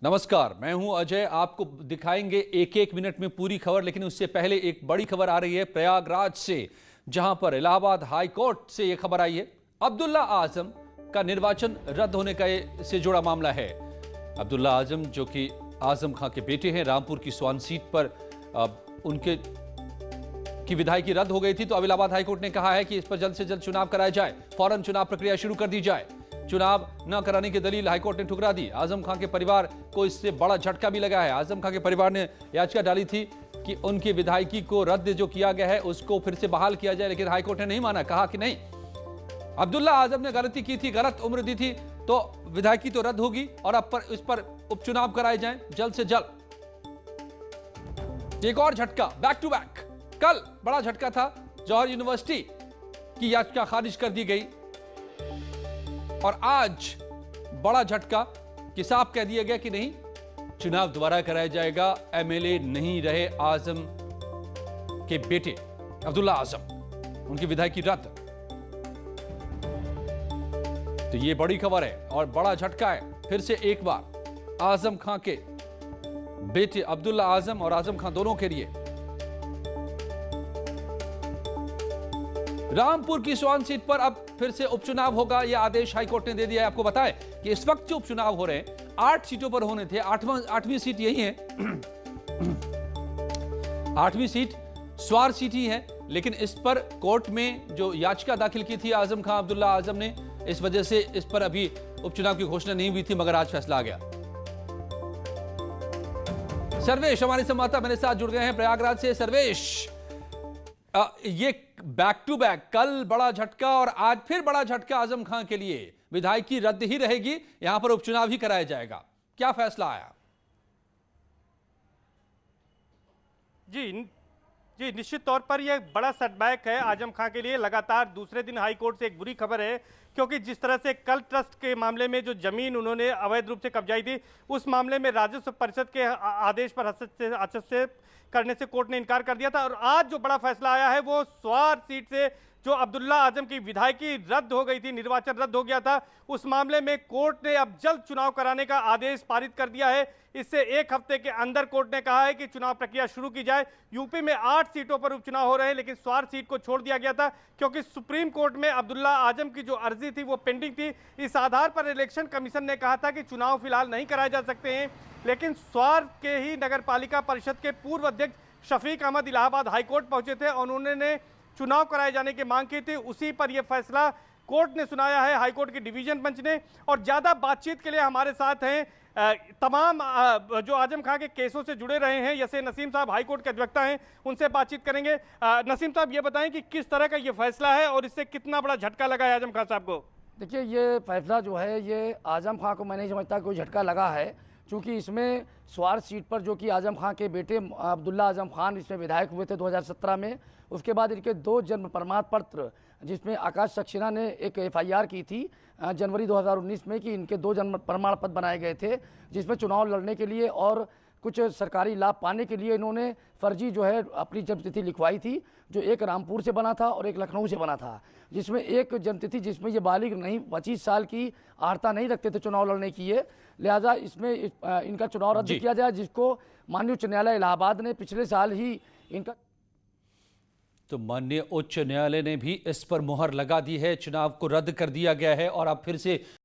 नमस्कार, मैं हूं अजय। आपको दिखाएंगे एक एक मिनट में पूरी खबर, लेकिन उससे पहले एक बड़ी खबर आ रही है प्रयागराज से, जहां पर इलाहाबाद हाई कोर्ट से यह खबर आई है। अब्दुल्ला आजम का निर्वाचन रद्द होने का से जुड़ा मामला है। अब्दुल्ला आजम जो कि आजम खां के बेटे हैं, रामपुर की स्वान सीट पर उनके की विधायकी रद्द हो गई थी, तो अब इलाहाबाद हाईकोर्ट ने कहा है कि इस पर जल्द से जल्द चुनाव कराया जाए, फौरन चुनाव प्रक्रिया शुरू कर दी जाए। चुनाव न कराने की दलील हाईकोर्ट ने ठुकरा दी। आजम खां के परिवार को इससे बड़ा झटका भी लगा है। आजम खां के परिवार ने याचिका डाली थी कि उनकी विधायकी को रद्द जो किया गया है उसको फिर से बहाल किया जाए, लेकिन हाईकोर्ट ने नहीं माना। कहा कि नहीं, अब्दुल्ला आजम ने गलती की थी, गलत उम्र दी थी, तो विधायकी तो रद्द होगी और अब इस पर उपचुनाव कराए जाएं जल्द से जल्द। एक और झटका बैक टू बैक। कल बड़ा झटका था, जौहर यूनिवर्सिटी की याचिका खारिज कर दी गई और आज बड़ा झटका कि साफ कह दिया गया कि नहीं, चुनाव दोबारा कराया जाएगा। एमएलए नहीं रहे आजम के बेटे अब्दुल्ला आजम, उनकी विधायकी रद्द। तो ये बड़ी खबर है और बड़ा झटका है फिर से एक बार आजम खां के बेटे अब्दुल्ला आजम और आजम खां दोनों के लिए। रामपुर की स्वान सीट पर अब फिर से उपचुनाव होगा, यह आदेश हाईकोर्ट ने दे दिया है। आपको बताएं कि इस वक्त जो उपचुनाव हो रहे हैं 8 सीटों पर होने थे, आठवीं सीट यही है। 8वीं सीट स्वार सीट ही है, लेकिन इस पर कोर्ट में जो याचिका दाखिल की थी आजम खां अब्दुल्ला आजम ने, इस वजह से इस पर अभी उपचुनाव की घोषणा नहीं हुई थी, मगर आज फैसला आ गया। सर्वेश हमारे संवाददाता मेरे साथ जुड़ गए हैं प्रयागराज से। सर्वेश, ये बैक टू बैक, कल बड़ा झटका और आज फिर बड़ा झटका आजम खां के लिए। विधायकी रद्द ही रहेगी, यहां पर उपचुनाव ही कराया जाएगा। क्या फैसला आया? जी, निश्चित तौर पर यह बड़ा सेटबैक है आजम खां के लिए। लगातार दूसरे दिन हाई कोर्ट से एक बुरी खबर है, क्योंकि जिस तरह से कल ट्रस्ट के मामले में जो जमीन उन्होंने अवैध रूप से कब्जाई थी, उस मामले में राजस्व परिषद के आदेश पर हस्तक्षेप करने से कोर्ट ने इनकार कर दिया था। और आज जो बड़ा फैसला आया है वो स्वार सीट से जो अब्दुल्ला आजम की विधायकी रद्द हो गई थी, निर्वाचन रद्द हो गया था, उस मामले में कोर्ट ने अब जल्द चुनाव कराने का आदेश पारित कर दिया है। इससे एक हफ्ते के अंदर कोर्ट ने कहा है कि चुनाव प्रक्रिया शुरू की जाए। यूपी में 8 सीटों पर उपचुनाव हो रहे हैं, लेकिन स्वार सीट को छोड़ दिया गया था, क्योंकि सुप्रीम कोर्ट में अब्दुल्ला आजम की जो अर्जी थी वो पेंडिंग थी। इस आधार पर इलेक्शन कमीशन ने कहा था कि चुनाव फिलहाल नहीं कराए जा सकते हैं। लेकिन स्वार के ही नगर पालिका परिषद के पूर्व अध्यक्ष शफीक अहमद इलाहाबाद हाईकोर्ट पहुंचे थे और उन्होंने चुनाव कराए जाने की मांग की थी। उसी पर यह फैसला कोर्ट ने सुनाया है, हाईकोर्ट की डिवीजन बेंच ने। और ज्यादा बातचीत के लिए हमारे साथ हैं तमाम जो आजम खां के केसों से जुड़े रहे हैं, जैसे नसीम साहब हाईकोर्ट के अधिवक्ता हैं, उनसे बातचीत करेंगे। नसीम साहब, ये बताएं कि किस तरह का ये फैसला है और इससे कितना बड़ा झटका लगा है आजम खां साहब को? देखिए, ये फैसला जो है ये आजम खां को मैं नहीं समझता कोई झटका लगा है, क्योंकि इसमें स्वार सीट पर जो कि आजम खां के बेटे अब्दुल्ला आजम खान इसमें विधायक हुए थे 2017 में। उसके बाद इनके 2 जन्म प्रमाण पत्र, जिसमें आकाश सक्सेना ने एक एफआईआर की थी जनवरी 2019 में कि इनके 2 जन्म प्रमाण पत्र बनाए गए थे, जिसमें चुनाव लड़ने के लिए और कुछ सरकारी लाभ पाने के लिए इन्होंने फर्जी जो है अपनी जन्मतिथि लिखवाई थी, जो एक रामपुर से बना था और एक लखनऊ से बना था। जिसमें एक जन्मतिथि जिसमें ये बालिग नहीं, 25 साल की आर्ता नहीं रखते थे चुनाव लड़ने की, ये लिहाजा इसमें इनका चुनाव रद्द किया जाए, जिसको माननीय उच्च न्यायालय इलाहाबाद ने पिछले साल ही इनका। तो माननीय उच्च न्यायालय ने भी इस पर मुहर लगा दी है, चुनाव को रद्द कर दिया गया है और अब फिर से